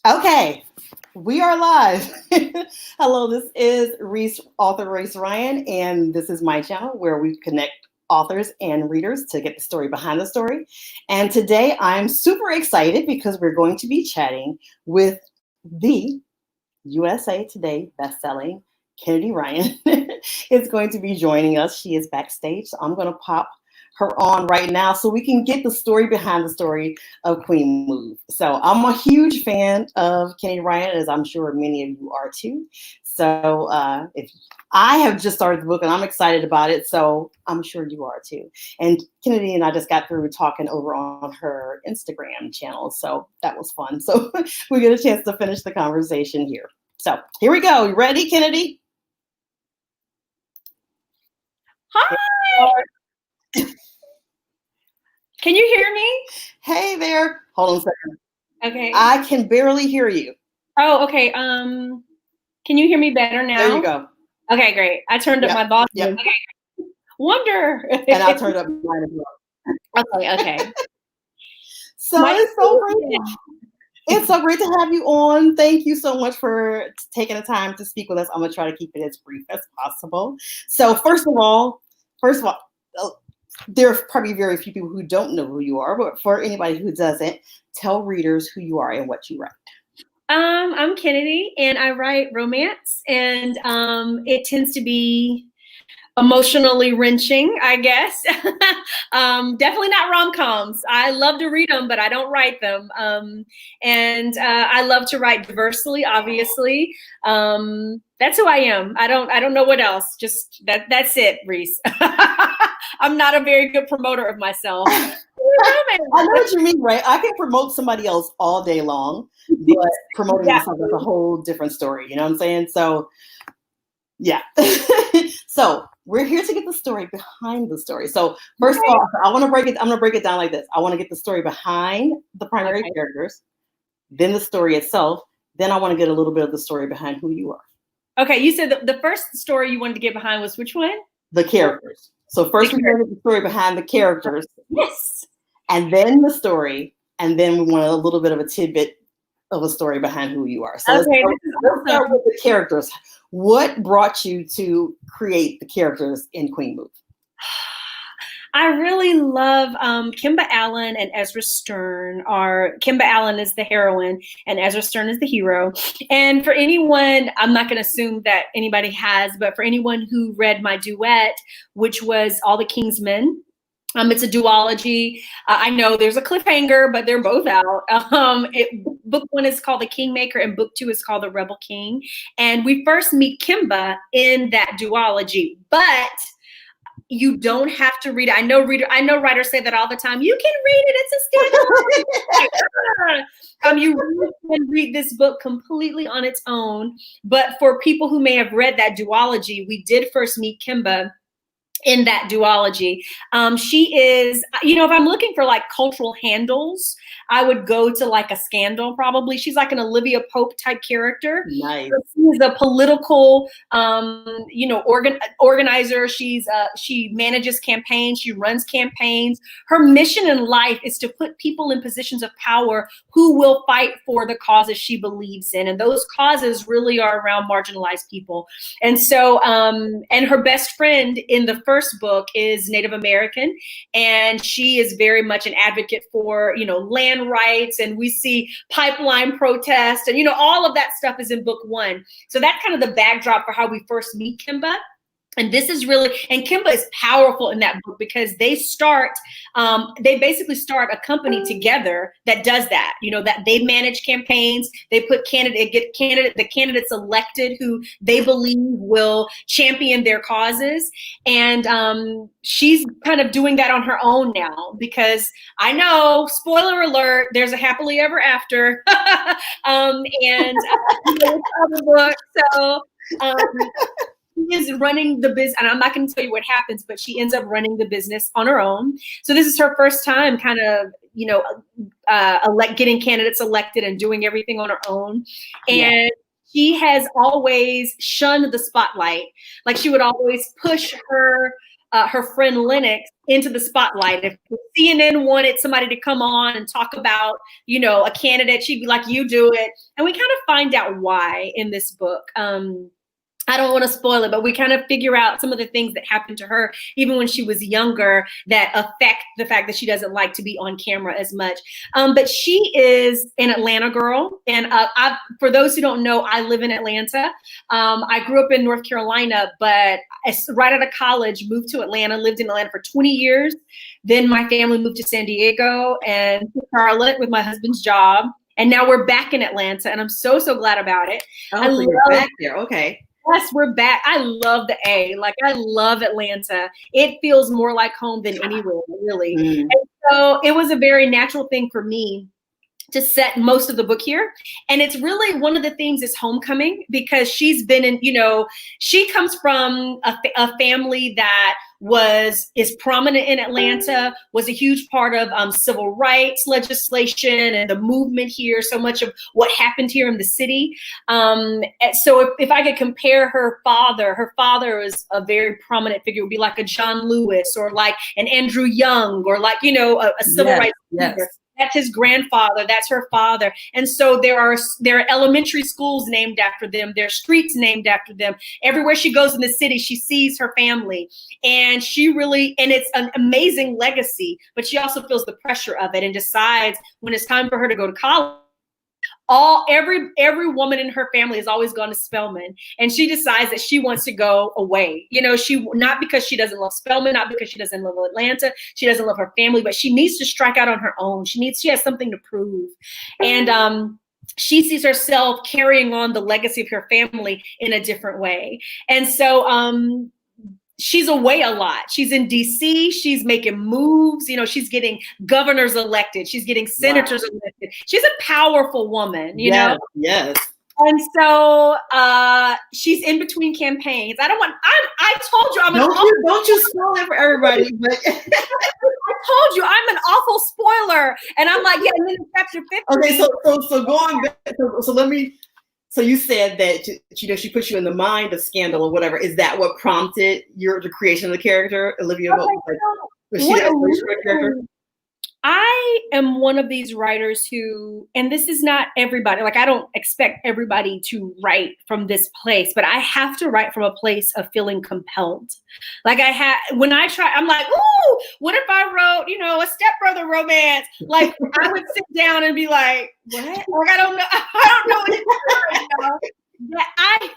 Okay, we are live. Hello, this is author Reese Ryan, and this is my channel where we connect authors and readers to get the story behind the story. And today I'm super excited because we're going to be chatting with the USA Today bestselling Kennedy Ryan is going to be joining us. She is backstage, so I'm going to pop her on right now so we can get the story behind the story of Queen Move. So I'm a huge fan of Kennedy Ryan, as I'm sure many of you are too. So if I have just started the book and I'm excited about it, so I'm sure you are too. And Kennedy and I just got through talking over on her Instagram channel, so that was fun. So we get a chance to finish the conversation here. So here we go. You ready, Kennedy? Hi. Can you hear me? Hey there. Hold on a second. Okay. I can barely hear you. Oh, okay. Can you hear me better now? There you go. Okay, great. I turned up my volume. Yep. Okay. Wonder. And I turned up mine as well. Okay. So it's so great. It's so great to have you on. Thank you so much for taking the time to speak with us. I'm gonna try to keep it as brief as possible. So first of all, there are probably very few people who don't know who you are, but for anybody who doesn't, tell readers who you are and what you write. I'm Kennedy, and I write romance, and it tends to be emotionally wrenching, I guess. Definitely not rom-coms. I love to read them, but I don't write them. And I love to write diversely, obviously. That's who I am. I don't know what else. Just that's it, Reese. I'm not a very good promoter of myself. I know what you mean, right? I can promote somebody else all day long, but promoting myself is a whole different story. You know what I'm saying? So, yeah. So we're here to get the story behind the story. So first of all, I'm gonna break it down like this. I want to get the story behind the primary characters, then the story itself, then I want to get a little bit of the story behind who you are. Okay, you said the first story you wanted to get behind was which one? The characters. So first we're going to get the story behind the characters. Yes. And then the story, and then we want a little bit of a tidbit of a story behind who you are. So let's start with the characters. What brought you to create the characters in Queen Move? I really love Kimba Allen and Ezra Stern. Kimba Allen is the heroine and Ezra Stern is the hero. And for anyone, I'm not going to assume that anybody has, but for anyone who read my duet, which was All the King's Men, it's a duology. I know there's a cliffhanger, but they're both out. Book one is called The Kingmaker and book two is called The Rebel King. And we first meet Kimba in that duology, but you don't have to read it. I know writers say that all the time. You can read it. It's a standalone. You really can read this book completely on its own. But for people who may have read that duology, we did first meet Kimba in that duology. She is, if I'm looking for like cultural handles, I would go to like a Scandal probably. She's like an Olivia Pope type character. Nice. She's a political, organizer. She manages campaigns. She runs campaigns. Her mission in life is to put people in positions of power who will fight for the causes she believes in. And those causes really are around marginalized people. And so, and her best friend in the first book is Native American, and she is very much an advocate for, land rights, and we see pipeline protest, and all of that stuff is in book one. So that's kind of the backdrop for how we first meet Kimba. And this is really, and Kimba is powerful in that book because they basically start a company together that does that, that they manage campaigns, they put the candidates elected who they believe will champion their causes. And she's kind of doing that on her own now because I know, spoiler alert, there's a happily ever after. The book, so, she is running the business, and I'm not going to tell you what happens, but she ends up running the business on her own. So this is her first time kind of, getting candidates elected and doing everything on her own. And she has always shunned the spotlight. Like she would always push her her friend Lennox into the spotlight. If CNN wanted somebody to come on and talk about, you know, a candidate, she'd be like, you do it. And we kind of find out why in this book. I don't want to spoil it, but we kind of figure out some of the things that happened to her, even when she was younger, that affect the fact that she doesn't like to be on camera as much. But she is an Atlanta girl. And for those who don't know, I live in Atlanta. I grew up in North Carolina, but right out of college, moved to Atlanta, lived in Atlanta for 20 years. Then my family moved to San Diego and to Charlotte with my husband's job. And now we're back in Atlanta, and I'm so, so glad about it. Oh, so you're back there. Okay. Yes, we're back. I love the A. Like, I love Atlanta. It feels more like home than anywhere, really. Mm. And so it was a very natural thing for me to set most of the book here. And it's really one of the themes is homecoming, because she's been in, you know, she comes from a family that is prominent in Atlanta, was a huge part of civil rights legislation and the movement here, so much of what happened here in the city. So if I could compare her father is a very prominent figure, would be like a John Lewis or like an Andrew Young or like, you know, a civil rights leader. That's his grandfather. That's her father. And so there are elementary schools named after them. There are streets named after them. Everywhere she goes in the city, she sees her family. And it's an amazing legacy, but she also feels the pressure of it and decides when it's time for her to go to college. Every woman in her family has always gone to Spelman, and she decides that she wants to go away. You know, not because she doesn't love Spelman, not because she doesn't love Atlanta, she doesn't love her family, but she needs to strike out on her own. She has something to prove. And she sees herself carrying on the legacy of her family in a different way. And so she's away a lot. She's in DC. She's making moves. You know, she's getting governors elected. She's getting senators elected. She's a powerful woman, you know? Yes. And so she's in between campaigns. I told you don't you spoil it for everybody. But I told you I'm an awful spoiler. And I'm like, yeah, and then in chapter 50. Okay, so going back, so you said that, you know, she puts you in the mind of Scandal or whatever. Is that what prompted the creation of the character, Olivia? Was she that character? I am one of these writers who, and this is not everybody, like I don't expect everybody to write from this place, but I have to write from a place of feeling compelled. Like when I try, I'm like, ooh, what if I wrote, you know, a stepbrother romance? Like I would sit down and be like, what? Like I don't know what to do right now. But I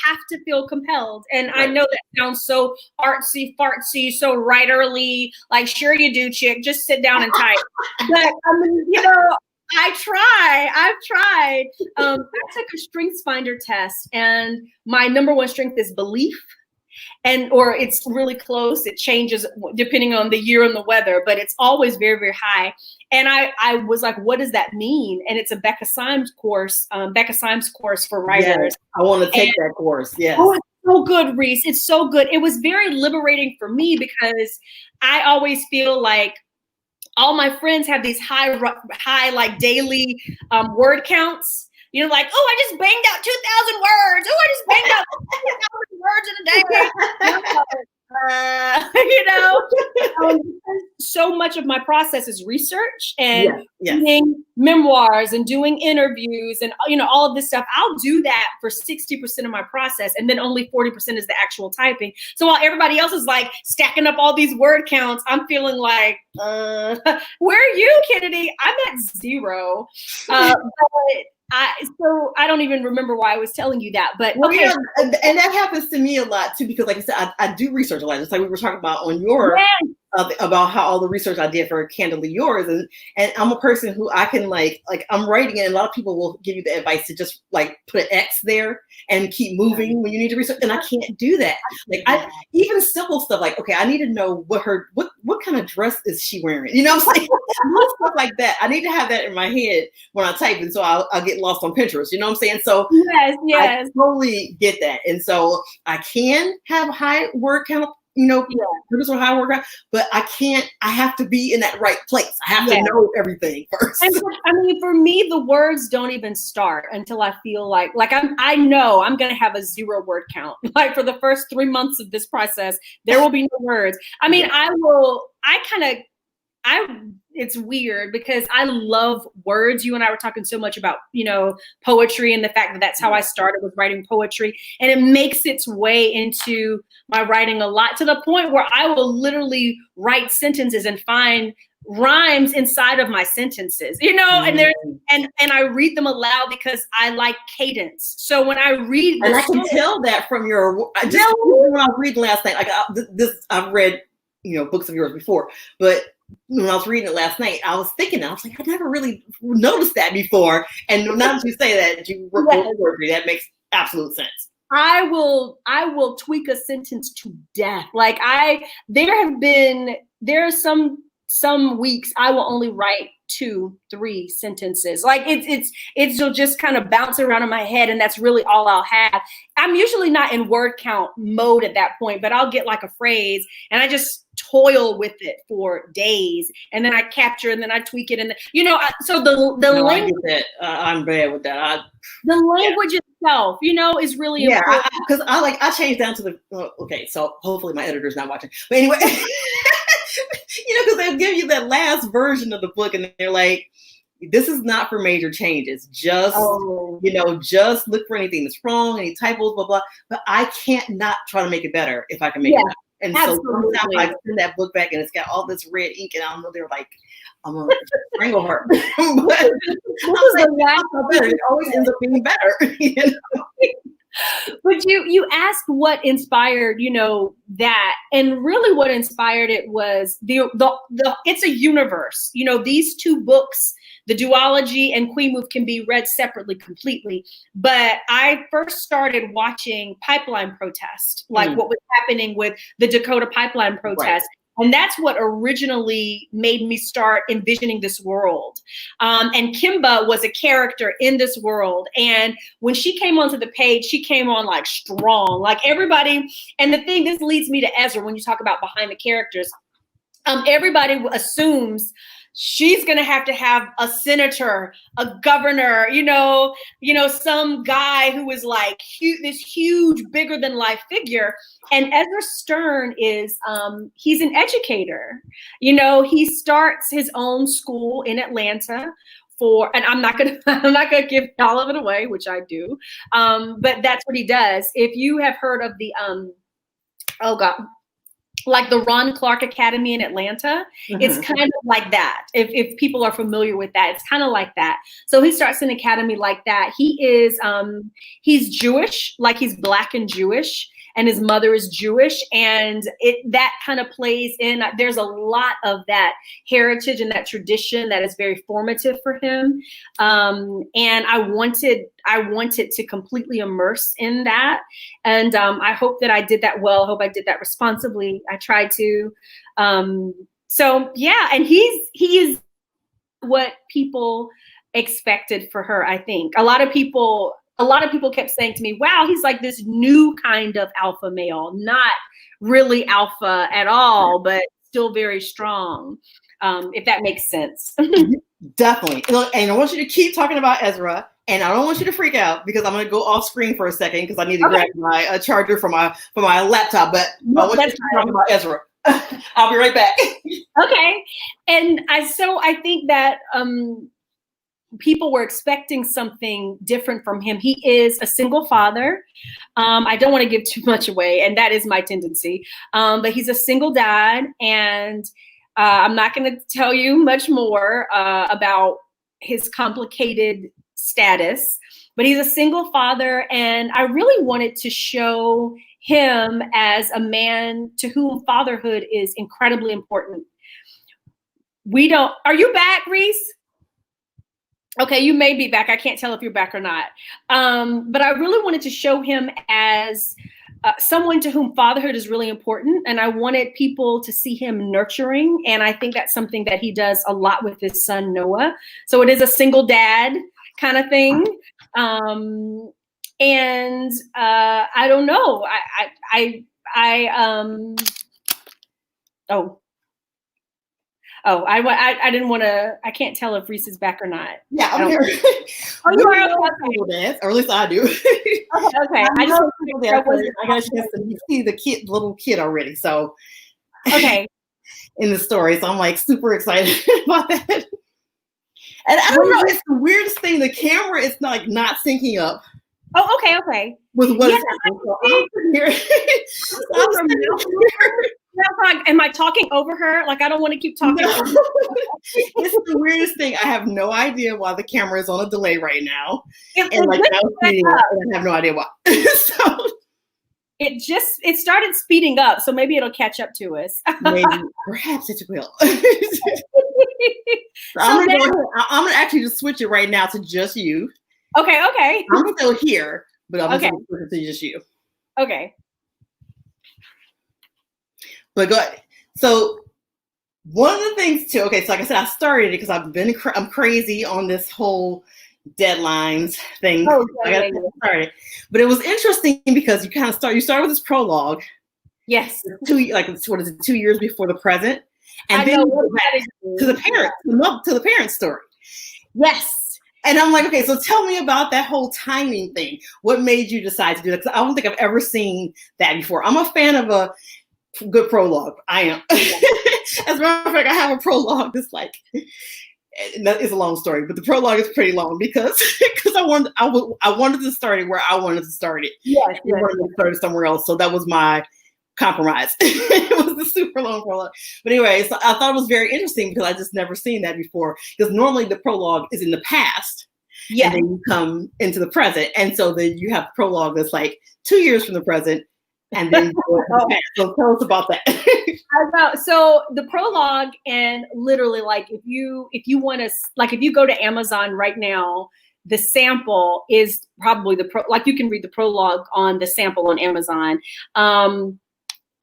have to feel compelled. And right. I know that sounds so artsy, fartsy, so writerly, like, sure you do, chick, just sit down and type. But I mean, you know, I've tried. I took a strengths finder test, and my number one strength is belief. Or it's really close. It changes depending on the year and the weather, but it's always very, very high. And I was like, what does that mean? And it's a Becca Symes course for writers. Yes, I want to take that course. Yes. Oh, it's so good, Reese. It's so good. It was very liberating for me because I always feel like all my friends have these high like daily word counts. You know, like, oh, I just banged out 2,000 words. Oh, I just banged out 2,000 words in a day. You know, so much of my process is research and reading memoirs and doing interviews and, you know, all of this stuff. I'll do that for 60% of my process, and then only 40% is the actual typing. So while everybody else is like stacking up all these word counts, I'm feeling like, where are you, Kennedy? I'm at 0. So I don't even remember why I was telling you that, but okay. Yeah, and that happens to me a lot too, because like I said, I do research a lot, just like we were talking about on your about how all the research I did for Candidly Yours, and I'm a person who I can like I'm writing, and a lot of people will give you the advice to just like put an X there and keep moving when you need to research, and I can't do that. Like even simple stuff like, okay, I need to know what kind of dress is she wearing, you know what I'm saying? Stuff like that. I need to have that in my head when I type, and so I'll get lost on Pinterest, you know what I'm saying? So yes, I totally get that, and so I can have high word count Yeah. this is how I work out, but I can't, I have to be in that right place. I have to know everything first. And I mean, for me, the words don't even start until I feel like I know I'm going to have a 0 word count. Like for the first 3 months of this process, there will be no words. I mean, it's weird because I love words. You and I were talking so much about, poetry and the fact that that's how I started with writing poetry. And it makes its way into my writing a lot, to the point where I will literally write sentences and find rhymes inside of my sentences, and there's and I read them aloud because I like cadence. So when I read and I can tell that from your when I was reading last night, I've read books of yours before, but when I was reading it last night, I was thinking, I was like, I never really noticed that before. And now that you say that you work poetry, that makes absolute sense. I will tweak a sentence to death. Like there are some weeks I will only write 2-3 sentences. Like it'll just kind of bounce around in my head, and that's really all I'll have. I'm usually not in word count mode at that point, but I'll get like a phrase and I just toil with it for days, and then I capture and then I tweak it, and so the language. I get that. I'm bad with that. The language itself, is really important. Because I changed down to the okay. So hopefully my editor's not watching, but anyway. Because they'll give you that last version of the book and they're like, this is not for major changes. Just, just look for anything that's wrong, any typos, blah, blah. But I can't not try to make it better if I can make it better. And absolutely. So sometimes I send that book back and it's got all this red ink and I know they're like, I'm going to strangle her. But it always ends up being better. But you asked what inspired, that, and really what inspired it was the it's a universe. These 2 books, The Duology and Queen Move, can be read separately completely. But I first started watching pipeline protest, like what was happening with the Dakota pipeline protest. Right. And that's what originally made me start envisioning this world. And Kimba was a character in this world. And when she came onto the page, she came on like strong, like everybody. And this leads me to Ezra when you talk about behind the characters. Everybody assumes she's going to have a senator, a governor, some guy who is like this huge, bigger than life figure. And Ezra Stern is, he's an educator. He starts his own school in Atlanta and I'm not gonna give all of it away, which I do. But that's what he does. If you have heard of the, like the Ron Clark Academy in Atlanta, it's kind of like that. If people are familiar with that, it's kind of like that. So he starts an academy like that. He is, he's Jewish, like he's Black and Jewish, and his mother is Jewish, and that kind of plays in. There's a lot of that heritage and that tradition that is very formative for him. And I wanted to completely immerse in that. And I hope that I did that well. I hope I did that responsibly. I tried to. So yeah, and he is what people expected for her, I think. A lot of people kept saying to me, wow, he's like this new kind of alpha male, not really alpha at all, but still very strong, if that makes sense. Definitely. And I want you to keep talking about Ezra, and I don't want you to freak out because I'm going to go off screen for a second because I need to grab my charger for my laptop, but I want you to talk about Ezra. I'll be right back. Okay. And I think that people were expecting something different from him. He is a single father. I don't want to give too much away, and that is my tendency. But he's a single dad, and I'm not going to tell you much more about his complicated status, but he's a single father, and I really wanted to show him as a man to whom fatherhood is incredibly important. Are you back, Reese? Okay, you may be back. I can't tell if you're back or not. But I really wanted to show him as someone to whom fatherhood is really important. And I wanted people to see him nurturing. And I think that's something that he does a lot with his son, Noah. So it is a single dad kind of thing. And I don't know. Oh. I didn't want to. I can't tell if Reese is back or not. Yeah, I'm here. Oh, you are okay. Dance, or at least I do. Okay. I just I got a chance to see the little kid already. So okay. In the story, so I'm like super excited about that. And I don't know, it's the weirdest thing. The camera is not syncing up. Oh, okay. With what is happening. Am I talking over her? Like, I don't want to keep talking over her. It's the weirdest thing. I have no idea why the camera is on a delay right now. I have no idea why. So it started speeding up, so maybe it'll catch up to us. Maybe, perhaps it will. I'm gonna actually just switch it right now to just you. Okay. I'm still here, but I'm gonna switch it to just you. Okay. But go ahead. So one of the things too. Okay, so like I said, I started it because I'm crazy on this whole deadlines thing. I started, but it was interesting because you start with this prologue. Yes. 2 years before the present, and then you go back to the parents' story. Yes. And I'm like, okay, so tell me about that whole timing thing. What made you decide to do that? Because I don't think I've ever seen that before. I'm a fan of a good prologue. I am. As a matter of fact, I have a prologue that's it's a long story, but the prologue is pretty long because I wanted to start it where I wanted to start it. Yes. I wanted to start it somewhere else. So that was my compromise. It was the super long prologue. But anyway, so I thought it was very interesting because I just never seen that before. Because normally the prologue is in the past. Yeah. And then you come into the present. And so then you have prologue that's 2 years from the present. And then you go into the past. So tell us about that. So the prologue, and literally if you want to, if you go to Amazon right now, the sample is probably you can read the prologue on the sample on Amazon.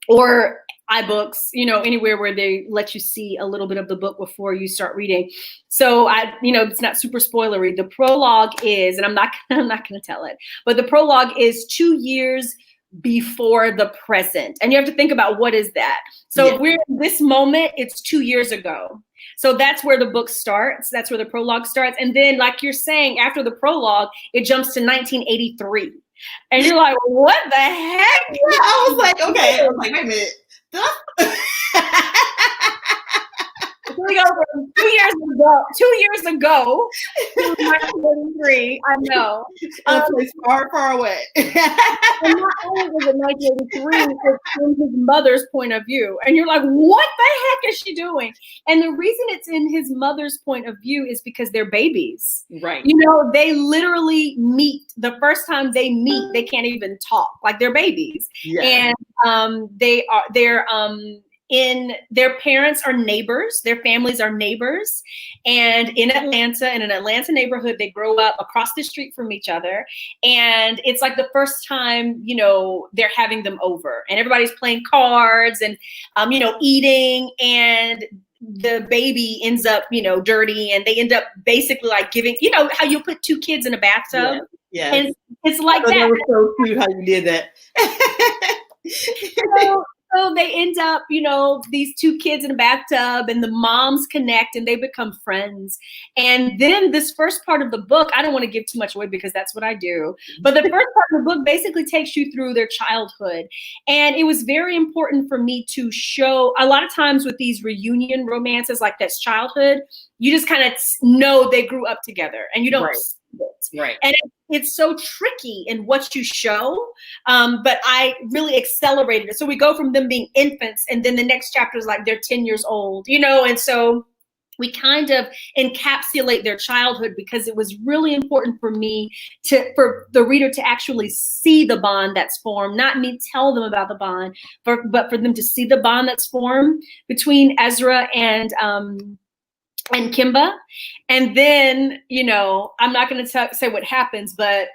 Or iBooks, anywhere where they let you see a little bit of the book before you start reading. So it's not super spoilery. The prologue is, and I'm not going to tell it, but the prologue is 2 years before the present. And you have to think about what is that? So if we're in this moment, it's 2 years ago. So that's where the book starts. That's where the prologue starts. And then, like you're saying, after the prologue, it jumps to 1983. And you're like, what the heck? Yeah, I was like, okay. I was like, wait a minute. We go from 2 years ago to 1983. I know. A place far, far away. And not only was it 1983, it's from his mother's point of view. And you're like, what the heck is she doing? And the reason it's in his mother's point of view is because they're babies. Right. They literally meet. The first time they meet, they can't even talk. They're babies. Yeah. And their parents are neighbors, their families are neighbors, and in an Atlanta neighborhood, they grow up across the street from each other. And it's the first time, they're having them over and everybody's playing cards and, eating, and the baby ends up, dirty, and they end up basically giving, how you put two kids in a bathtub. Yeah. And it's like that. That was so cute how you did that. So they end up, these two kids in a bathtub, and the moms connect and they become friends. And then this first part of the book, I don't want to give too much away because that's what I do. But the first part of the book basically takes you through their childhood. And it was very important for me to show, a lot of times with these reunion romances like that's childhood, you just kind of know they grew up together and you don't see it. Right. And it's so tricky in what you show, but I really accelerated it. So we go from them being infants, and then the next chapter is they're 10 years old, and so we kind of encapsulate their childhood because it was really important for me for the reader to actually see the bond that's formed, not me tell them about the bond, but for them to see the bond that's formed between Ezra and Kimba. And then, I'm not going to say what happens, but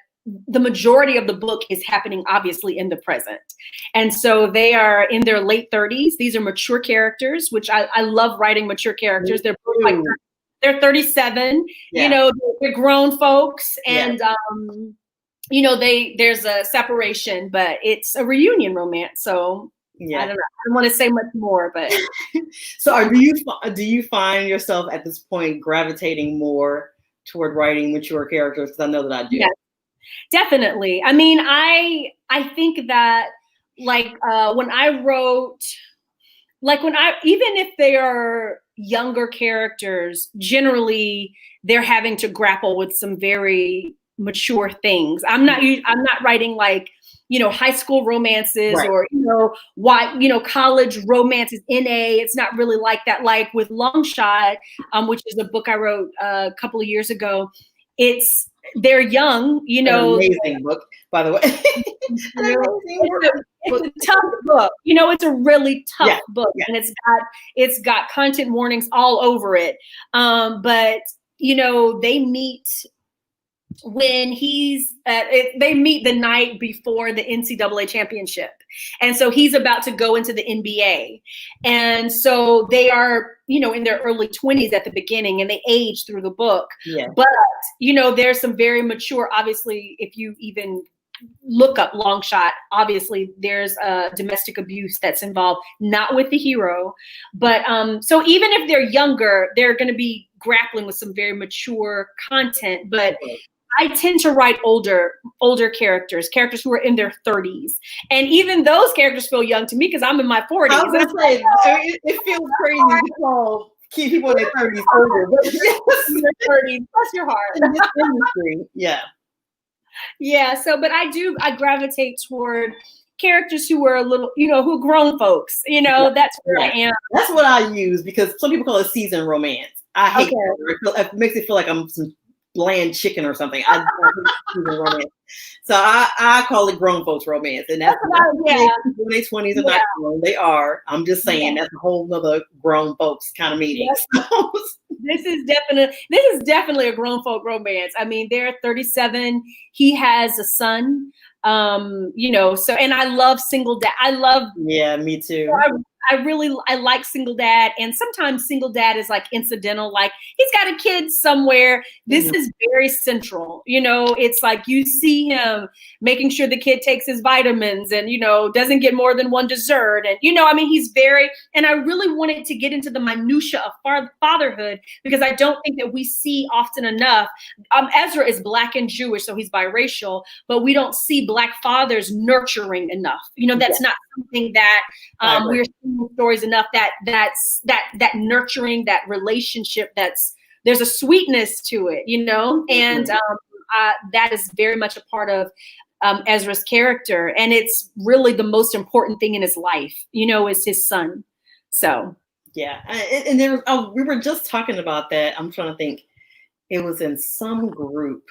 the majority of the book is happening obviously in the present. And so they are in their late 30s. These are mature characters, which I love writing mature characters. They're they're 37, they're grown folks, and there's a separation, but it's a reunion romance. So Yeah. I don't know. I don't want to say much more, but So do you find yourself at this point gravitating more toward writing mature characters? Because I know that I do. yeah, definitely. I mean, I think that like when I wrote, like when I, even if they are younger characters, generally they're having to grapple with some very mature things. I'm not writing like, you know, high school romances Right. or, you know, why, you know, college romances, NA. It's not really like that. Like with Long Shot, which is a book I wrote a couple of years ago. They're young, you An know. amazing book, by the way. An amazing It's a tough book. You know, it's a really tough book, yeah. and it's got content warnings all over it. But you know, they meet when they meet the night before the NCAA championship. And so he's about to go into the NBA. And so they are, you know, in their early 20s at the beginning, and they age through the book. Yeah. But, you know, there's some very mature, obviously, if you even look up Long Shot, obviously there's domestic abuse that's involved, not with the hero. But so even if they're younger, they're going to be grappling with some very mature content. But I tend to write older characters who are in their 30s. And even those characters feel young to me because I'm in my 40s. I was going to say, it feels crazy to call keep people in their 30s older. But yes. In their 30s, bless your heart. In this industry, yeah. Yeah, so, but I gravitate toward characters who are a little, you know, who grown folks, you know, that's where I am. That's what I use because some people call it seasoned romance. I hate it. It makes me feel like I'm some bland chicken or something. I hate romance. So I call it grown folks romance. And that's when they 20s and not grown. They are. I'm just saying that's a whole nother grown folks kind of meeting. This is definitely a grown folk romance. I mean, they're 37. He has a son. You know, so, and I love single dad. Yeah, me too. I like single dad, and sometimes single dad is like incidental, like he's got a kid somewhere. This is very central, you know. It's like you see him making sure the kid takes his vitamins and, you know, doesn't get more than one dessert. And, you know, I mean, and I really wanted to get into the minutia of fatherhood because I don't think that we see often enough. Ezra is Black and Jewish, so he's biracial, but we don't see Black fathers nurturing enough. You know, that's not something that we're seeing stories enough, that nurturing, that relationship, there's a sweetness to it, you know, and that is very much a part of Ezra's character, and it's really the most important thing in his life, you know, is his son. So yeah, and there we were just talking about that. I'm trying to think. It was in some group.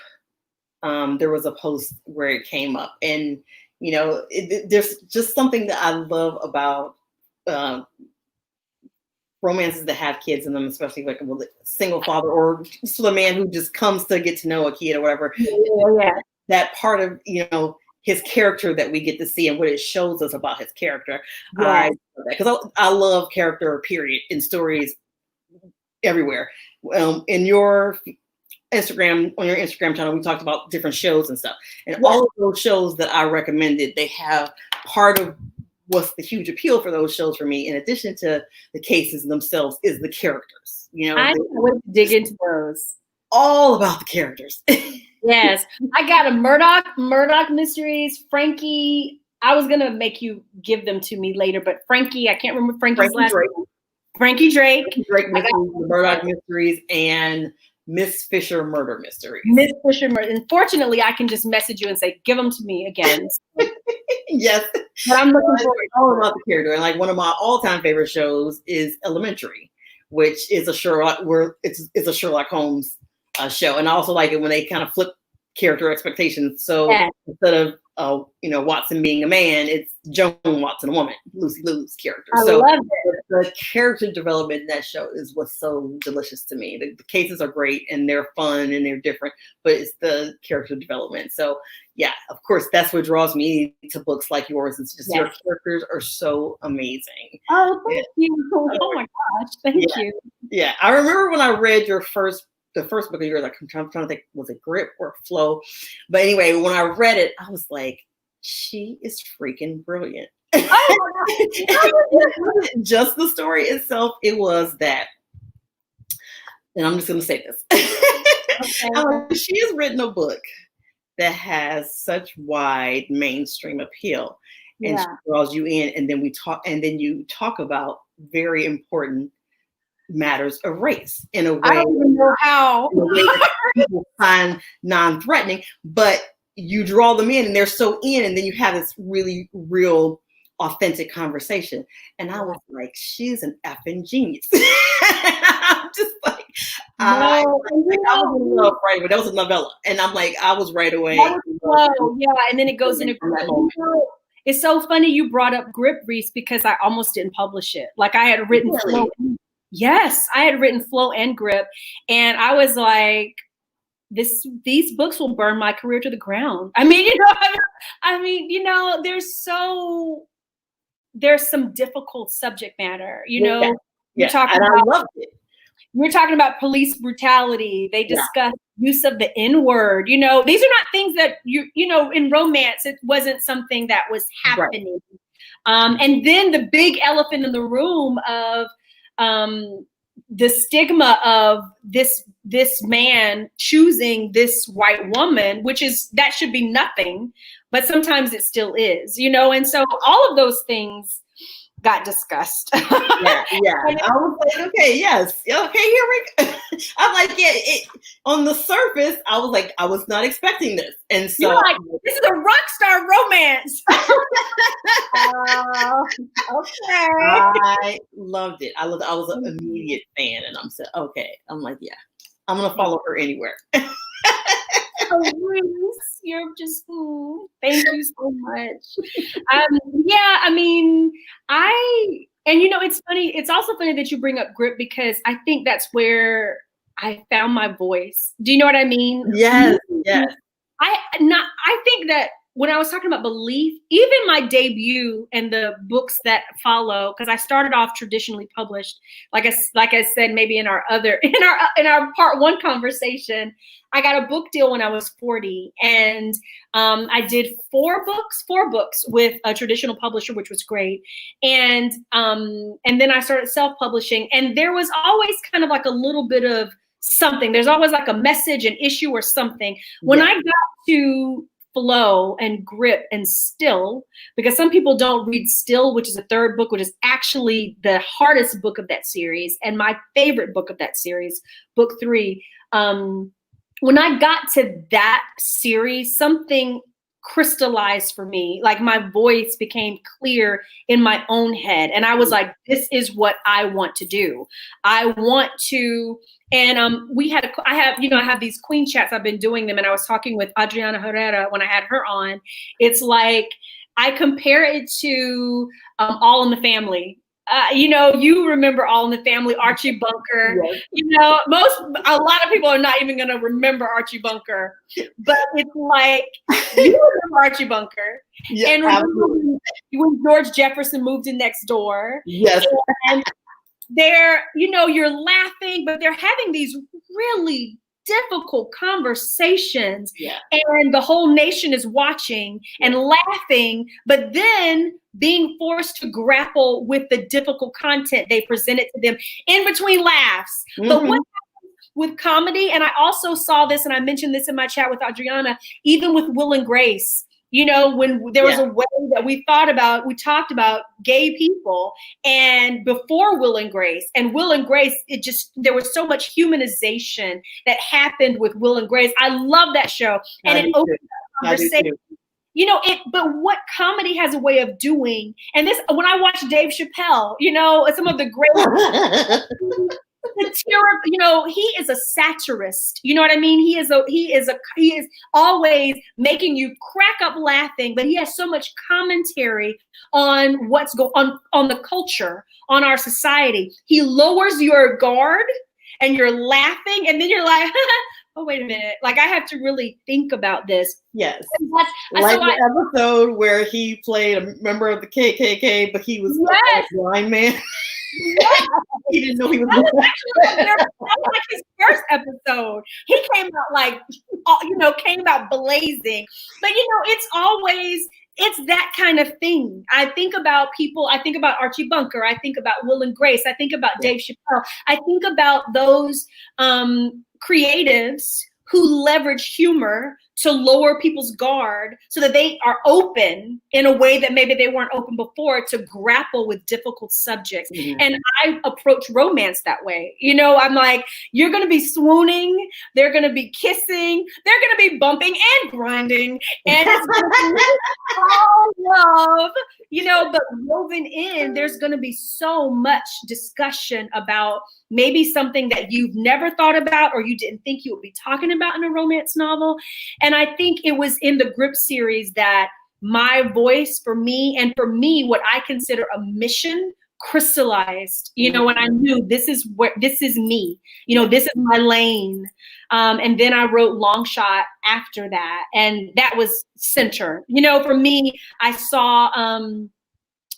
There was a post where it came up, and you know, there's just something that I love about romances that have kids in them, especially like a single father or just a man who just comes to get to know a kid or whatever. That part of, you know, his character that we get to see and what it shows us about his character. Because I love character, period, in stories everywhere. In your Instagram, on your Instagram channel, we talked about different shows and stuff. And all of those shows that I recommended, they have part of what's the huge appeal for those shows for me, in addition to the cases themselves, is the characters. You know, I would dig into those. All about the characters. Yes, I got a Murdoch Mysteries. Frankie, I was gonna make you give them to me later, but Frankie, I can't remember Frankie's last name. Frankie Drake. The Murdoch Mysteries, and Miss Fisher Murder Mysteries. Miss Fisher Murder. Unfortunately, I can just message you and say, give them to me again. Yes. But I'm looking forward to all about the character. And like one of my all-time favorite shows is Elementary, which is a it's a Sherlock Holmes show. And I also like it when they kind of flip character expectations. So instead of you know, Watson being a man, it's Joan Watson, a woman, Lucy Liu's character. I love it. The character development in that show is what's so delicious to me. The cases are great and they're fun and they're different, but it's the character development. So yeah, of course, that's what draws me to books like yours. It's just your characters are so amazing. Oh, thank you. Oh my gosh, thank you. Yeah, I remember when I read the first book of yours, I'm trying to think, was it Grip or Flow? But anyway, when I read it, I was like, she is freaking brilliant. It wasn't just the story itself. It was that, and I'm just going to say this. Okay. She has written a book that has such wide mainstream appeal, and she draws you in, and then you talk about very important matters of race in a way. I don't even know how. In a way that people find non-threatening, but you draw them in, and they're so in, and then you have this really real, authentic conversation. And I was like, she's an effing genius. I'm just like, I was in love right away. That was a novella, and I'm like, I was right away. And then it goes into grip. It's so funny you brought up grip, Reese, because I almost didn't publish it. Like I had written flow. Yes, I had written flow and grip, and I was like, these books will burn my career to the ground. I mean, there's some difficult subject matter, You're talking about, I loved it. We're talking about police brutality. They discuss use of the N-word. These are not things that in romance, it wasn't something that was happening. Right. And then the big elephant in the room of the stigma of this man choosing this white woman, that should be nothing, but sometimes it still is, and so all of those things got discussed. Yeah. I was like, okay, yes. Okay, here we go. I'm like, on the surface, I was like, I was not expecting this. And so you're like, this is a rock star romance. Okay. I loved it. I was an immediate fan, and I'm so okay. I'm like, yeah, I'm gonna follow her anywhere. You're just thank you so much. It's funny. It's also funny that you bring up grip, because I think that's where I found my voice. Do you know what I mean? Yes. I think that when I was talking about belief, even my debut and the books that follow, because I started off traditionally published, like I said, maybe in our part one conversation, I got a book deal when I was 40, and I did four books with a traditional publisher, which was great, and then I started self-publishing, and there was always kind of like a little bit of something. There's always like a message, an issue, or something. When I got to Flow and Grip and Still, because some people don't read Still, which is the third book, which is actually the hardest book of that series and my favorite book of that series, book 3. When I got to that series, something crystallized for me. Like my voice became clear in my own head, and I was like, this is what I want to do. I want to. And I have these queen chats. I've been doing them, and I was talking with Adriana Herrera when I had her on. It's like I compare it to All in the Family. You remember All in the Family, Archie Bunker. Yes. A lot of people are not even going to remember Archie Bunker, but it's like you remember Archie Bunker. Yeah, and when George Jefferson moved in next door. Yes. And you're laughing, but they're having these really difficult conversations, and the whole nation is watching and laughing, but then being forced to grapple with the difficult content they presented to them in between laughs. Mm-hmm. But what happens with comedy, and I also saw this, and I mentioned this in my chat with Adriana, even with Will and Grace, when there was a way that we talked about gay people, and before Will and Grace, there was so much humanization that happened with Will and Grace. I love that show. And it opened up conversation. But what comedy has a way of doing, and this, when I watch Dave Chappelle, some of the great he is a satirist. You know what I mean? He is always making you crack up laughing, but he has so much commentary on what's going on the culture, on our society. He lowers your guard and you're laughing, and then you're like, oh, wait a minute. Like, I have to really think about this. Yes. Like the episode where he played a member of the KKK, but he was a blind man. Yes. He didn't know he was that was like his first episode. He came out blazing. But it's always it's that kind of thing. I think about people, I think about Archie Bunker, I think about Will and Grace, I think about Dave Chappelle, I think about those creatives who leverage humor to lower people's guard so that they are open in a way that maybe they weren't open before to grapple with difficult subjects. Mm-hmm. And I approach romance that way. You know, I'm like, you're going to be swooning, they're going to be kissing, they're going to be bumping and grinding, and it's going to be all love, you know, but woven in, there's going to be so much discussion about maybe something that you've never thought about or you didn't think you would be talking about in a romance novel. And I think it was in the Grip series that my voice for me, and for me, what I consider a mission crystallized, you know, when I knew this is me, you know, this is my lane. And then I wrote Long Shot after that. And that was center. You know, for me, I saw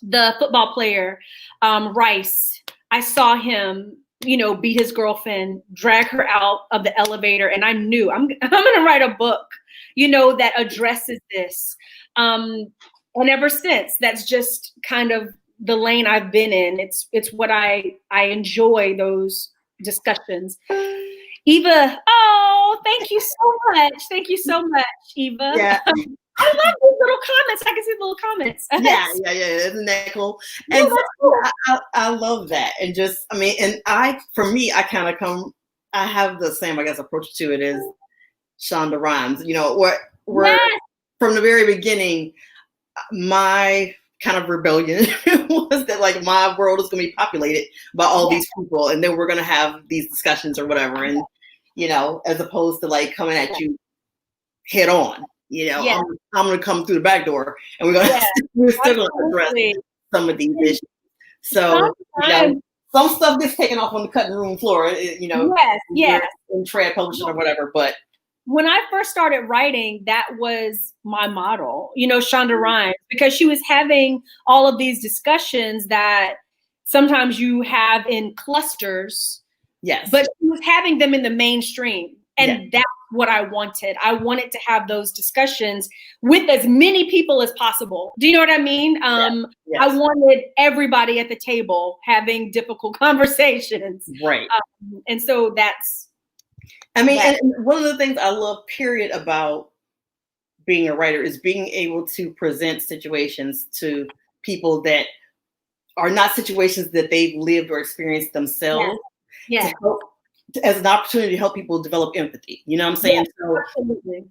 the football player, Rice. I saw him, you know, beat his girlfriend, drag her out of the elevator. And I knew I'm going to write a book, you know, that addresses this. And ever since, that's just kind of the lane I've been in. It's what I enjoy, those discussions. Eva, oh, thank you so much. Thank you so much, Eva. Yeah. I love these little comments. I can see the little comments. Yeah. Isn't that cool? And I love that. And just, I mean, and for me, I have the same, I guess, approach to it as Shonda Rhimes, you know, where from the very beginning, my kind of rebellion was that like my world is going to be populated by all these people, and then we're going to have these discussions or whatever. And, you know, as opposed to like coming at you head on. You know, I'm going to come through the back door, and we're still going to address some of these issues. So, you know, some stuff gets taken off on the cutting room floor, you know, in trad publishing or whatever. But when I first started writing, that was my model, you know, Shonda Rhimes, because she was having all of these discussions that sometimes you have in clusters. Yes. But she was having them in the mainstream. And that's what I wanted. I wanted to have those discussions with as many people as possible. Do you know what I mean? I wanted everybody at the table having difficult conversations. Right. And so that's, I mean, and one of the things I love, period, about being a writer is being able to present situations to people that are not situations that they've lived or experienced themselves. Yeah. As an opportunity to help people develop empathy. You know what I'm saying? So absolutely.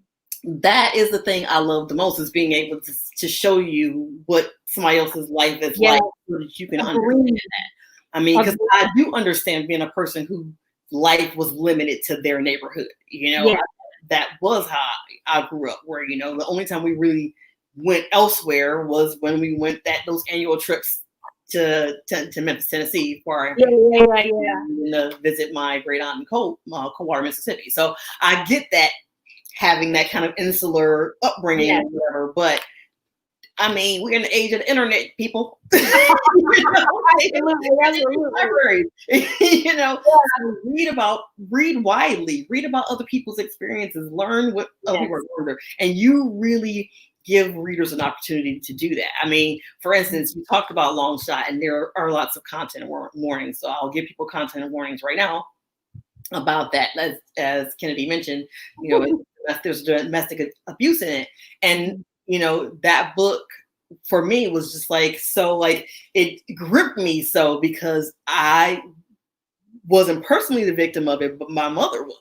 That is the thing I love the most, is being able to show you what somebody else's life is like, so that you can understand that. I mean, because I do understand being a person who life was limited to their neighborhood. You know, that was how I grew up, where, you know, the only time we really went elsewhere was when we went those annual trips to Memphis, Tennessee, for to visit my great aunt in Coldwater, Mississippi. So I get that, having that kind of insular upbringing or whatever, but I mean, we're in the age of the internet, people. Absolutely. You know, read widely, read about other people's experiences, learn what other people are going through, and you really give readers an opportunity to do that. I mean, for instance, you talked about Long Shot, and there are lots of content warnings. So I'll give people content warnings right now about that. As Kennedy mentioned, you know, there's domestic abuse in it. And, you know, that book for me was just like, so like, it gripped me so, because I wasn't personally the victim of it, but my mother was.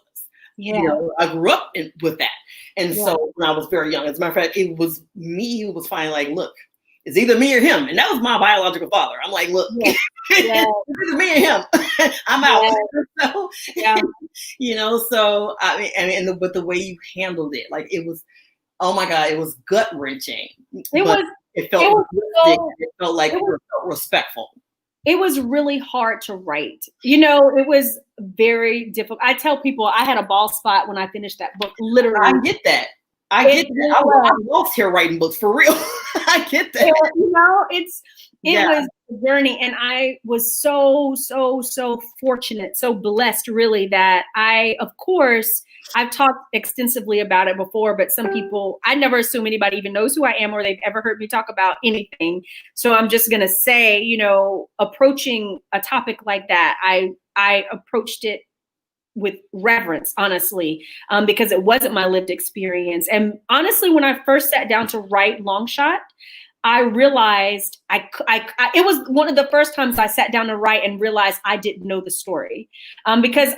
Yeah. You know, I grew up with that. And so when I was very young, as a matter of fact, it was me who was finally like, look, it's either me or him. And that was my biological father. I'm like, look, it's me or him. I'm out. So, you know, so I mean, but the way you handled it, like, it was, oh my God, it was gut wrenching. It felt like respectful. It was really hard to write. You know, it was very difficult. I tell people I had a bald spot when I finished that book, literally. I get that. I lost here writing books, for real. I get that. You know, it was a journey. And I was so fortunate, so blessed, really, that I, of course, I've talked extensively about it before, but some people, I never assume anybody even knows who I am or they've ever heard me talk about anything. So I'm just going to say, you know, approaching a topic like that, I approached it with reverence, honestly, because it wasn't my lived experience. And honestly, when I first sat down to write Longshot, I realized it was one of the first times I sat down to write and realized I didn't know the story. Because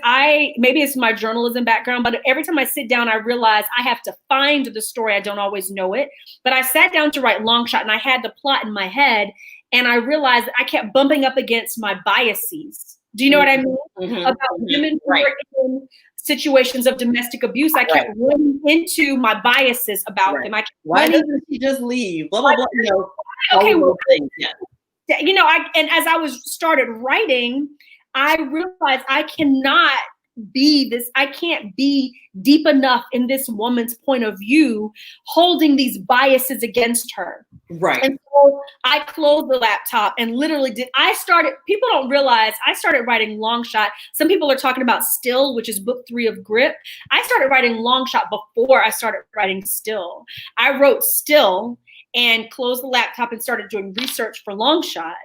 maybe it's my journalism background, but every time I sit down, I realize I have to find the story. I don't always know it. But I sat down to write Longshot and I had the plot in my head. And I realized that I kept bumping up against my biases. Do you know what I mean? About women who are in situations of domestic abuse. I kept running into my biases about them. Why doesn't she just leave? Blah, blah, blah. You know, okay, well, you know, and as I started writing, I realized I can't be deep enough in this woman's point of view, holding these biases against her. Right. And so I closed the laptop and literally people don't realize I started writing Longshot. Some people are talking about Still, which is book 3 of Grip. I started writing Longshot before I started writing Still. I wrote Still and closed the laptop and started doing research for Longshot.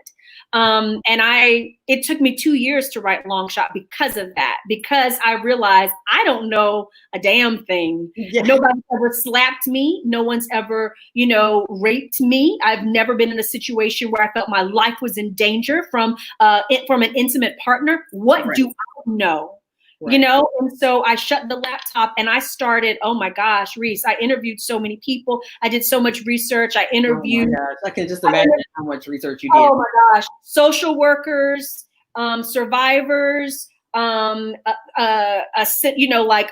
It took me 2 years to write Longshot because of that, because I realized I don't know a damn thing. Yeah. Nobody's ever slapped me. No one's ever, you know, raped me. I've never been in a situation where I felt my life was in danger from an intimate partner. What do I know? Right. You know, and so I shut the laptop and I started, oh my gosh, Reese, I interviewed so many people. I did so much research. I interviewed. Oh my gosh, I can just imagine how much research you did. Oh my gosh. Social workers, survivors, you know, like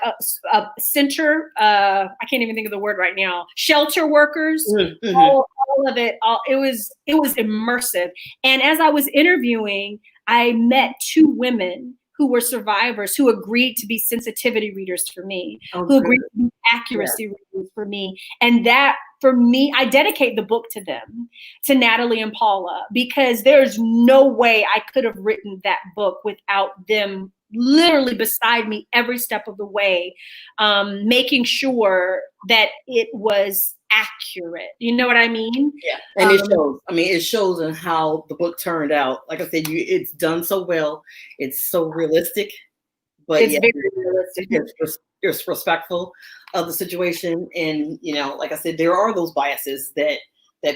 a center, I can't even think of the word right now, shelter workers, all of it. It was immersive. And as I was interviewing, I met 2 women who were survivors who agreed to be sensitivity readers for me, who agreed to be accuracy readers for me. And that, for me, I dedicate the book to them, to Natalie and Paula, because there's no way I could have written that book without them literally beside me every step of the way, making sure that it was accurate. You know what I mean? Yeah. And it shows. I mean, it shows in how the book turned out. Like I said, it's done so well. It's so realistic, but it's very realistic. It's respectful of the situation. And, you know, like I said, there are those biases that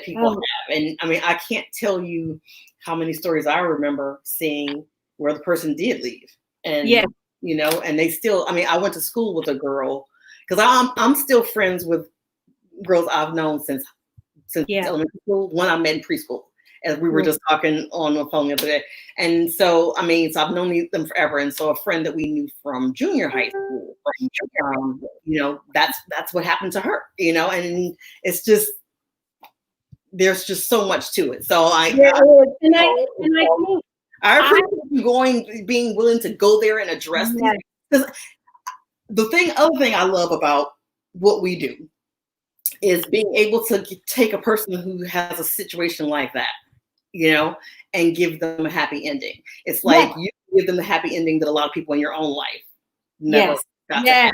people have. And I mean, I can't tell you how many stories I remember seeing where the person did leave. And, you know, and they still, I mean, I went to school with a girl because I'm still friends with girls I've known since elementary school, one I met in preschool, as we were just talking on the phone the other day. And so, I mean, so I've known them forever. And so a friend that we knew from junior high school, you know, that's what happened to her, you know, and it's just, there's just so much to it. So I appreciate you being willing to go there and address these. Because the other thing I love about what we do is being able to take a person who has a situation like that, you know, and give them a happy ending. It's like you give them the happy ending that a lot of people in your own life never got to have.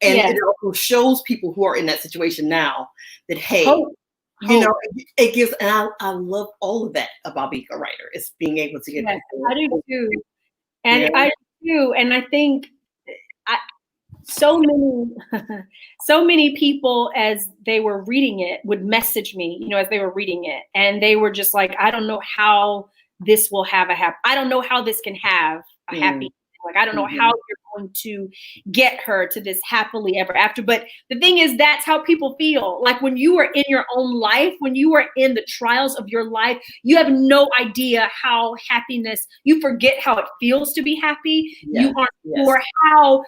And it also shows people who are in that situation now that, hey, you know, it gives, and I love all of that about being a writer. It's being able to get people. I do too. And I do. And I think so many people, as they were reading it, would message me, you know, as they were reading it. And they were just like, I don't know how this will have I don't know how this can have a happy, like, I don't know how you're going to get her to this happily ever after. But the thing is, that's how people feel. Like when you are in your own life, when you are in the trials of your life, you have no idea how you forget how it feels to be happy. You aren't sure how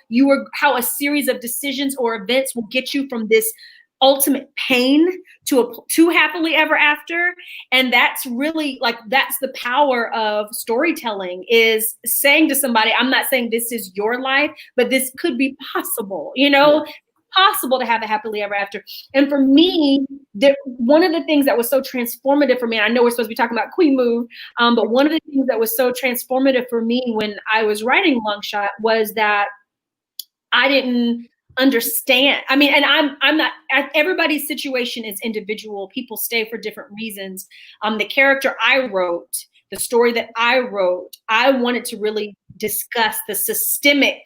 a series of decisions or events will get you from this ultimate pain to happily ever after. And that's really, like, that's the power of storytelling, is saying to somebody, I'm not saying this is your life, but this could be possible, you know, possible to have a happily ever after. And for me, one of the things that was so transformative for me, and I know we're supposed to be talking about Queen Move, but one of the things that was so transformative for me when I was writing Longshot was that I didn't understand. I mean, and I'm not, everybody's situation is individual. People stay for different reasons. The character I wrote, the story that I wrote, I wanted to really discuss the systemic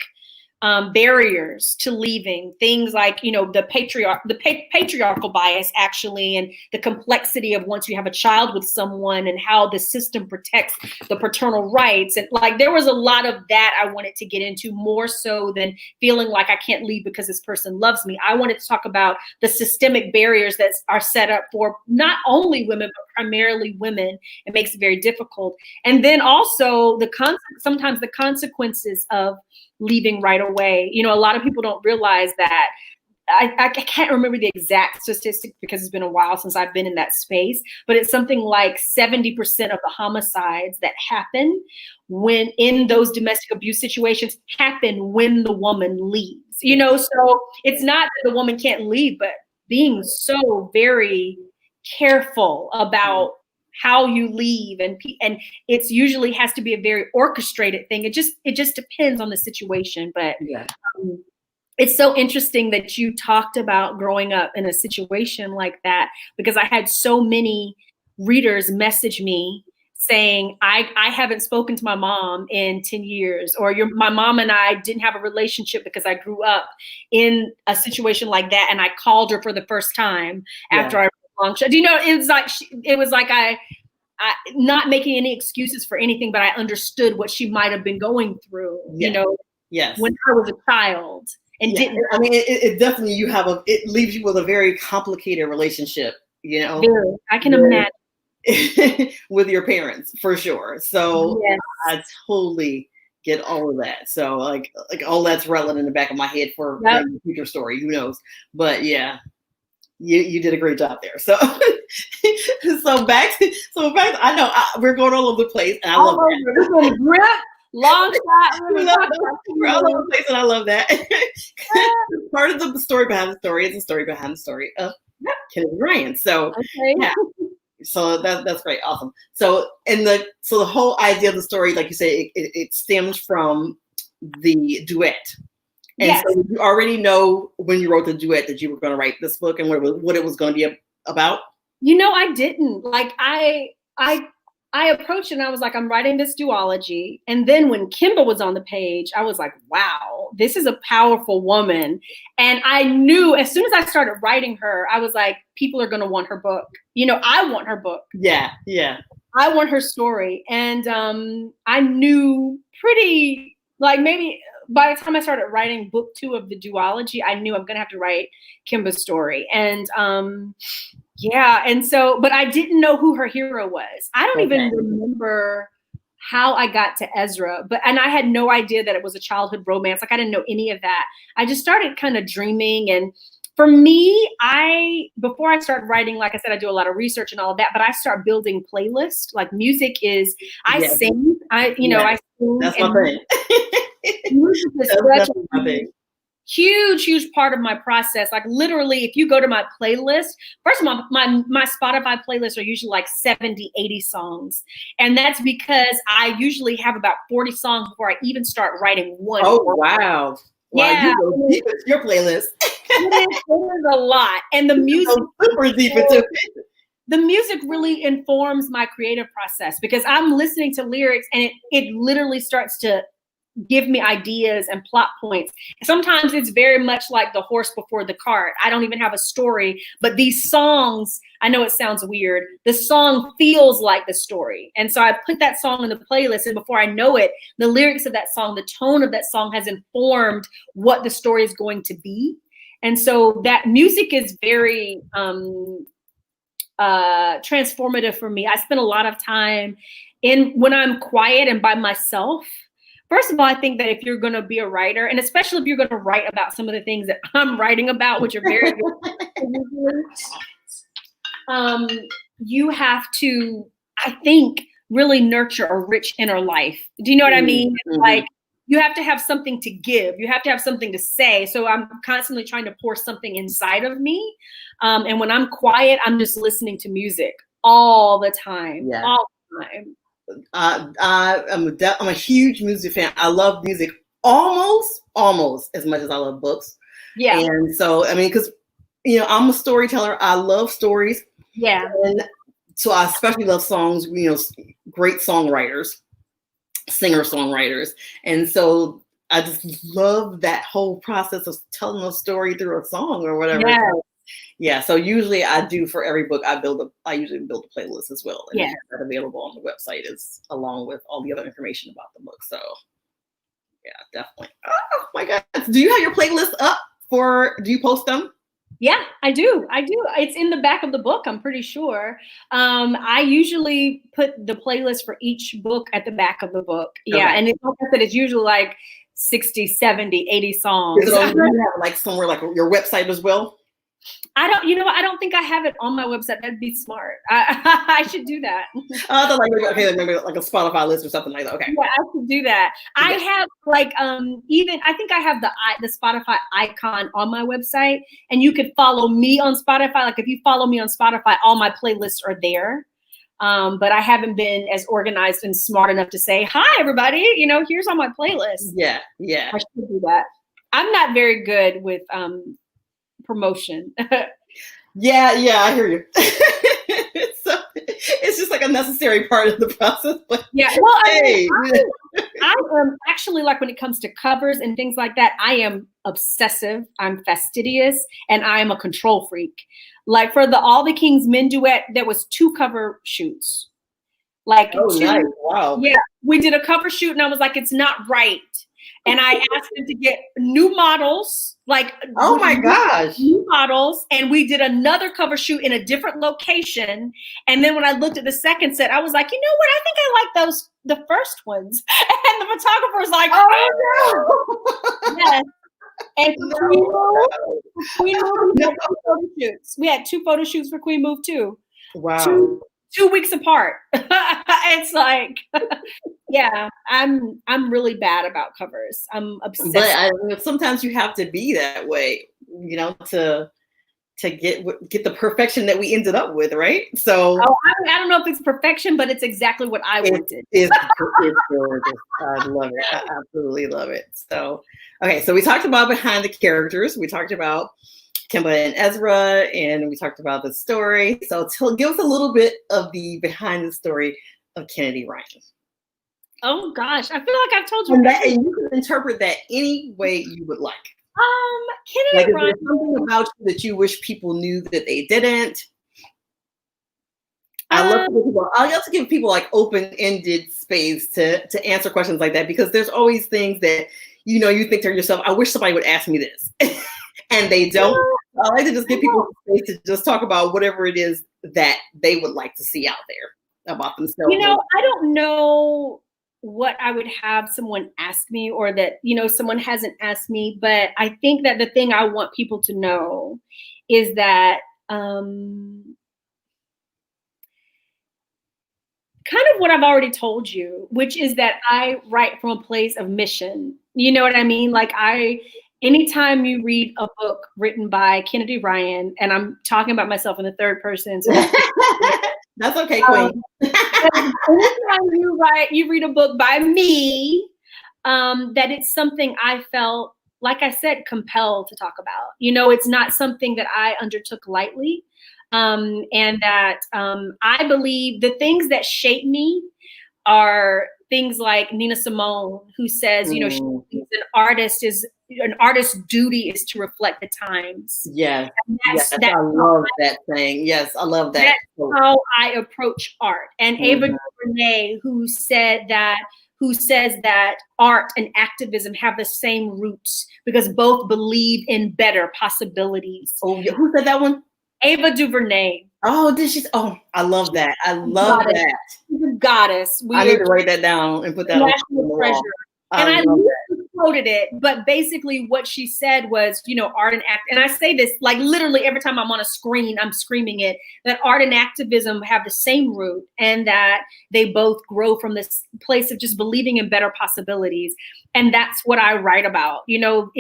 barriers to leaving, things like, you know, the patriarchal bias actually, and the complexity of once you have a child with someone and how the system protects the paternal rights. And like, there was a lot of that I wanted to get into, more so than feeling like I can't leave because this person loves me. I wanted to talk about the systemic barriers that are set up for not only women, but primarily women. It makes it very difficult. And then also sometimes the consequences of leaving right away. You know, a lot of people don't realize that. I can't remember the exact statistic because it's been a while since I've been in that space, but it's something like 70% of the homicides that happen when in those domestic abuse situations happen when the woman leaves. You know, so it's not that the woman can't leave, but being so very careful about how you leave, and it's usually has to be a very orchestrated thing. It just depends on the situation. But it's so interesting that you talked about growing up in a situation like that, because I had so many readers message me saying, I haven't spoken to my mom in 10 years, or my mom and I didn't have a relationship because I grew up in a situation like that, and I called her for the first time after I do you know, it was like I not making any excuses for anything, but I understood what she might have been going through, you know, when I was a child, and didn't. I mean, it definitely, it leaves you with a very complicated relationship, you know. Very. I can imagine. With your parents, for sure. So I totally get all of that. So like all that's relevant in the back of my head for the future story. Who knows? But yeah. You did a great job there. So, back. I know we're going all over the place, and I love that. Grip, long shot. We're all over the place, and I love that. Part of the story behind the story is the story behind the story of Kennedy Ryan. So, so that's great, awesome. So, the whole idea of the story, like you say, it stems from the duet. And so you already know when you wrote the duet that you were going to write this book and what it was going to be about? You know, I didn't. Like, I approached it and I was like, I'm writing this duology. And then when Kimba was on the page, I was like, wow, this is a powerful woman. And I knew as soon as I started writing her, I was like, people are going to want her book. You know, I want her book. Yeah. I want her story. And I knew pretty, like, maybe by the time I started writing book 2 of the duology, I knew I'm going to have to write Kimba's story. And and so, but I didn't know who her hero was. I don't even remember how I got to Ezra, and I had no idea that it was a childhood romance. Like, I didn't know any of that. I just started kind of dreaming. And for me, before I started writing, like I said, I do a lot of research and all of that, but I start building playlists. Like, music is, I sing, I sing. That's my thing. Music is such a huge part of my process. Like, literally, if you go to my playlist, first of all, my Spotify playlists are usually like 70, 80 songs. And that's because I usually have about 40 songs before I even start writing one. Oh, wow. Yeah. You go deep into your playlist. It is a lot. And the music super deep into it. The music really informs my creative process, because I'm listening to lyrics and it literally starts to give me ideas and plot points. Sometimes it's very much like the horse before the cart. I don't even have a story, but these songs, I know it sounds weird, the song feels like the story. And so I put that song in the playlist, and before I know it, the lyrics of that song, the tone of that song has informed what the story is going to be. And so that music is very transformative for me. I spend a lot of time when I'm quiet and by myself. First of all, I think that if you're going to be a writer, and especially if you're going to write about some of the things that I'm writing about, which are very you have to, I think, really nurture a rich inner life. Do you know what I mean? Mm-hmm. Like, you have to have something to give. You have to have something to say. So I'm constantly trying to pour something inside of me. And when I'm quiet, I'm just listening to music all the time. Yeah. All the time. I'm a huge music fan. I love music almost as much as I love books. Yeah. And so, I mean, because, I'm a storyteller. I love stories. Yeah. And so I especially love songs, great songwriters, singer-songwriters. And so I just love that whole process of telling a story through a song or whatever. Yeah. Yeah. So usually I do, for every book I usually build a playlist as well. And Yeah. have that available on the website along with all the other information about the book. So yeah, definitely. Oh my God. Do you have your playlist up do you post them? Yeah, I do. It's in the back of the book, I'm pretty sure. I usually put the playlist for each book at the back of the book. Yeah. Okay. And like I said, it's usually like 60, 70, 80 songs. Is it on, you have like somewhere like your website as well? I don't think I have it on my website. That'd be smart. I should do that. I thought maybe like a Spotify list or something like that. Okay. Yeah, I should do that. Yeah. I have like I think I have the Spotify icon on my website, and you could follow me on Spotify. Like if you follow me on Spotify, all my playlists are there. But I haven't been as organized and smart enough to say, hi everybody, here's all my playlists. Yeah. Yeah. I should do that. I'm not very good with promotion. Yeah, I hear you. So it's just like a necessary part of the process. But yeah, well, I am actually, like, when it comes to covers and things like that, I am obsessive, I'm fastidious, and I am a control freak. Like for the All the King's Men duet, there was 2 cover shoots. Like, nice. Wow. Yeah, we did a cover shoot, and I was like, it's not right. And I asked them to get new models, like, oh my gosh, new models. And we did another cover shoot in a different location. And then when I looked at the second set, I was like, you know what? I think I like the first ones. And the photographer was like, oh no. Yes. And Queen Move, we had 2 photo shoots for Queen Move too. Wow. 2 weeks apart. It's like, yeah, I'm really bad about covers. I'm obsessed. But sometimes you have to be that way, to get the perfection that we ended up with, right? So I don't know if it's perfection, but it's exactly what I wanted. It's gorgeous. I love it. I absolutely love it. So, okay, so we talked about behind the characters. We talked about Kimba and Ezra, and we talked about the story. So give us a little bit of the behind the story of Kennedy Ryan. Oh gosh, I feel like I've told you. And you can interpret that any way you would like. Kennedy Ryan. Is there something about you that you wish people knew that they didn't? I love to give people like open-ended space to answer questions like that, because there's always things that you think to yourself, I wish somebody would ask me this. And they don't. I like to just give people space to just talk about whatever it is that they would like to see out there about themselves. I don't know what I would have someone ask me, or that, someone hasn't asked me, but I think that the thing I want people to know is that kind of what I've already told you, which is that I write from a place of mission. You know what I mean? Like anytime you read a book written by Kennedy Ryan, and I'm talking about myself in the third person. So that's okay, Queen. Anytime you read a book by me, that it's something I felt, like I said, compelled to talk about. It's not something that I undertook lightly. And that I believe the things that shape me are things like Nina Simone, who says, an artist's duty is to reflect the times. Yes. I love that saying. Yes, I love that. That's how I approach art. And Ava DuVernay, who says that art and activism have the same roots because both believe in better possibilities. Oh, yeah. Who said that one? Ava DuVernay. Oh, did she? Oh, I love that. I love that. She's a goddess. I need to write that down and put that on the wall. And I quoted it, but basically what she said was, art and act. And I say this like literally every time I'm on a screen, I'm screaming it, that art and activism have the same root, and that they both grow from this place of just believing in better possibilities. And that's what I write about. You know,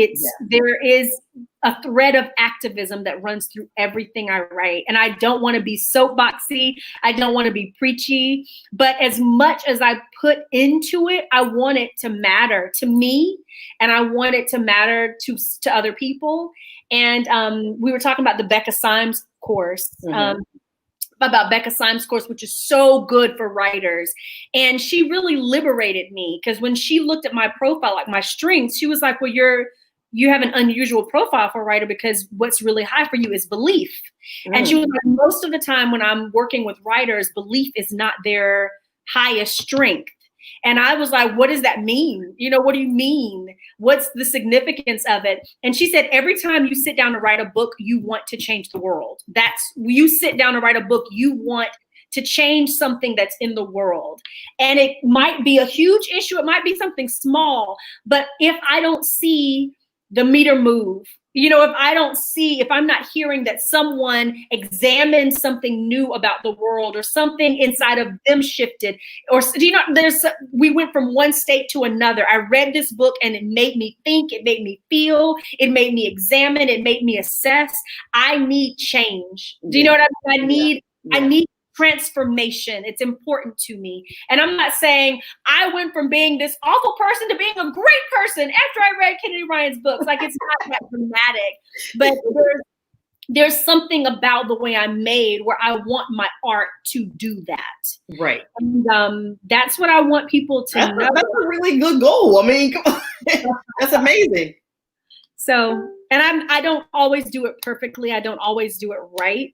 there is a thread of activism that runs through everything I write. And I don't want to be soapboxy. I don't want to be preachy. But as much as I put into it, I want it to matter to me. And I want it to matter to other people. And we were talking about the Becca Symes course. About Becca Symes' course, which is so good for writers. And she really liberated me, because when she looked at my profile, like my strengths, she was like, well, you have an unusual profile for a writer, because what's really high for you is belief. And she was like, most of the time when I'm working with writers, belief is not their highest strength. And I was like, what does that mean? You know, what do you mean? What's the significance of it? And she said, every time you sit down to write a book, you want to change the world. You sit down to write a book, you want to change something that's in the world. And it might be a huge issue. It might be something small. But if I don't see the meter move, you know, if I'm not hearing that someone examined something new about the world, or something inside of them shifted, or, you know, we went from one state to another. I read this book and it made me think, it made me feel, it made me examine, it made me assess. I need change. Do you know what I mean? I need transformation. It's important to me. And I'm not saying I went from being this awful person to being a great person after I read Kennedy Ryan's books. Like, it's not that dramatic, but there's something about the way I'm made where I want my art to do that. Right. And that's what I want people to know. That's a really good goal. I mean, come on. That's amazing. So, and I don't always do it perfectly. I don't always do it right.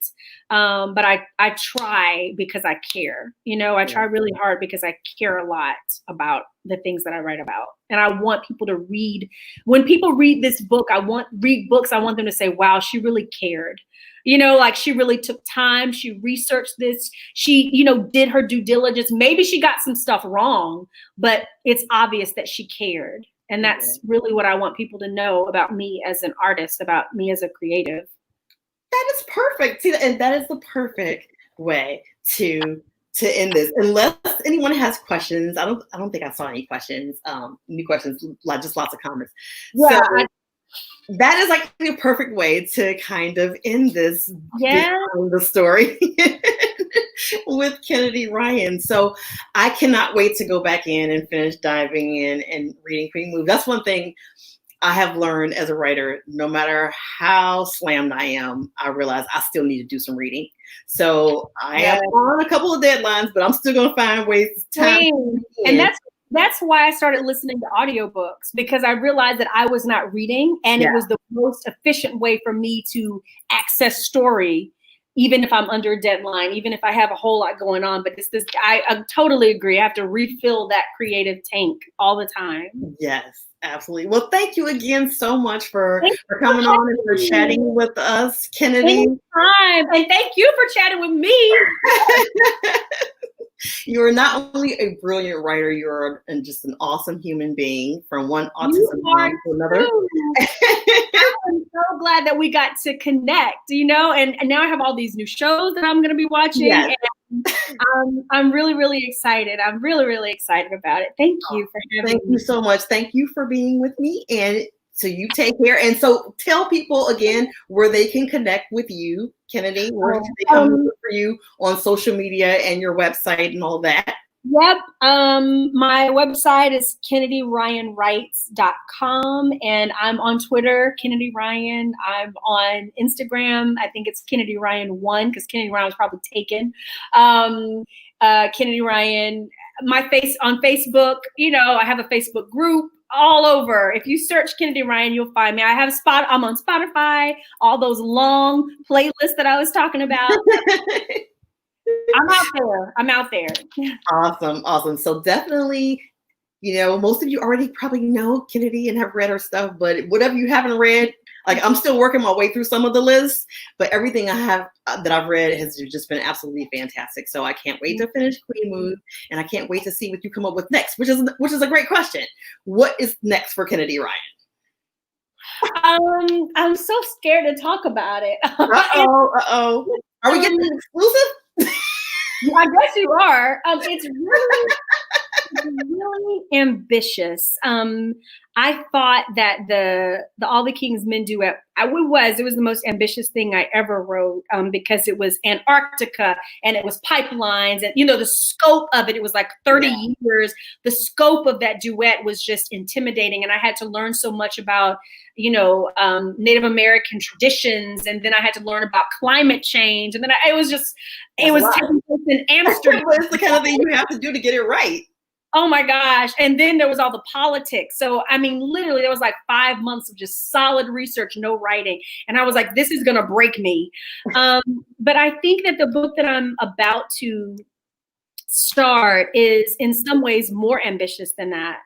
But I try because I care. You know, I try really hard because I care a lot about the things that I write about. And I want people to read. When people read this book, read books, I want them to say, wow, she really cared. You know, like, she really took time. She researched this. She, you know, did her due diligence. Maybe she got some stuff wrong, but it's obvious that she cared. And that's really what I want people to know about me as an artist, about me as a creative. That is perfect. See, and that is the perfect way to end this. Unless anyone has questions, I don't think I saw any questions. New questions, just lots of comments. Yeah. So that is like a perfect way to kind of end this the story with Kennedy Ryan. So I cannot wait to go back in and finish diving in and reading Queen Move. That's one thing I have learned as a writer. No matter how slammed I am, I realize I still need to do some reading. So I am on a couple of deadlines, but I'm still going to find ways to time. And that's why I started listening to audiobooks, because I realized that I was not reading, and it was the most efficient way for me to access story, even if I'm under a deadline, even if I have a whole lot going on. But it's this, I totally agree. I have to refill that creative tank all the time. Yes, absolutely. Well, thank you again so much for coming on and for chatting with us, Kennedy. Anytime. And thank you for chatting with me. You are not only a brilliant writer, you're just an awesome human being, from one autism mom to another. I'm so glad that we got to connect, you know, and now I have all these new shows that I'm going to be watching. Yes. And I'm really, really excited. I'm really, really excited about it. Thank you for having me. Thank you so much. Thank you for being with me. And so you take care. And so tell people again where they can connect with you, Kennedy, where they come for you on social media and your website and all that. Yep. My website is KennedyRyanWrites.com, and I'm on Twitter, Kennedy Ryan. I'm on Instagram. I think it's Kennedy Ryan 1, because Kennedy Ryan was probably taken. Kennedy Ryan. On Facebook, you know, I have a Facebook group. All over. If you search Kennedy Ryan, you'll find me. I'm on Spotify, all those long playlists that I was talking about. I'm out there. Awesome. So definitely, you know, most of you already probably know Kennedy and have read her stuff, but whatever you haven't read, like, I'm still working my way through some of the lists, but everything I have that I've read has just been absolutely fantastic. So I can't wait to finish Queen Move, and I can't wait to see what you come up with next, which is a great question. What is next for Kennedy Ryan? I'm so scared to talk about it. Uh-oh. Are we getting an exclusive? I guess you are. It's really, Really ambitious. I thought that the All the King's Men duet, it was the most ambitious thing I ever wrote, because it was Antarctica and it was pipelines and the scope of it. It was like 30 years. The scope of that duet was just intimidating, and I had to learn so much about Native American traditions, and then I had to learn about climate change, and then it was taking place in Amsterdam. It's the kind of thing you have to do to get it right. Oh my gosh. And then there was all the politics. So, I mean, literally there was like 5 months of just solid research, no writing. And I was like, this is going to break me. But I think that the book that I'm about to start is in some ways more ambitious than that.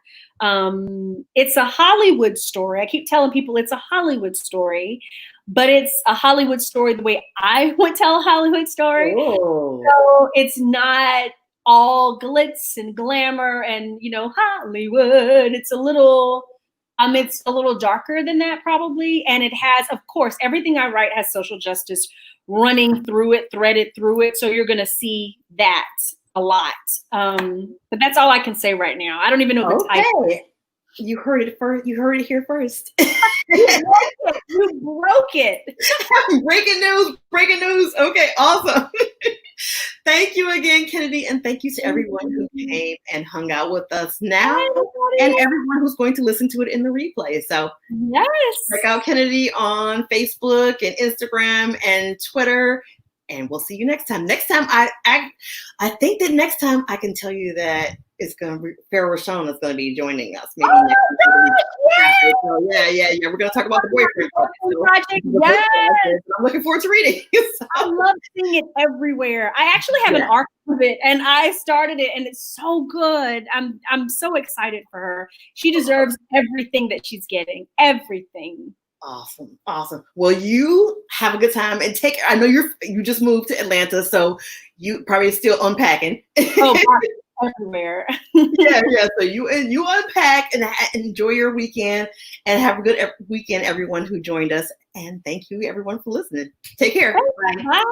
It's a Hollywood story. I keep telling people it's a Hollywood story, but it's a Hollywood story the way I would tell a Hollywood story. Ooh. So it's not all glitz and glamour and Hollywood. It's a little darker than that probably, and it has, of course, everything I write has social justice running through it, threaded through it. So you're going to see that a lot. But that's all I can say right now. I don't even know the title. You heard it first. You heard it here first. You broke it. Breaking news. Okay, awesome. Thank you again, Kennedy, and thank you to everyone who came and hung out with us now, and everyone who's going to listen to it in the replay. So check out Kennedy on Facebook and Instagram and Twitter, and we'll see you next time. Next time, I think that next time I can tell you that it's going to be Farrah Rashawn is going to be joining us. Maybe next week. So, yeah. We're going to talk about the boyfriend project. Yes. I'm looking forward to reading. I love seeing it everywhere. I actually have an arc of it, and I started it, and it's so good. I'm so excited for her. She deserves everything that she's getting. Everything. Awesome. Well, you have a good time and I know you just moved to Atlanta, so you probably still unpacking. Oh, everywhere. yeah. So you unpack and enjoy your weekend, and have a good weekend, everyone who joined us. And thank you, everyone, for listening. Take care. Bye.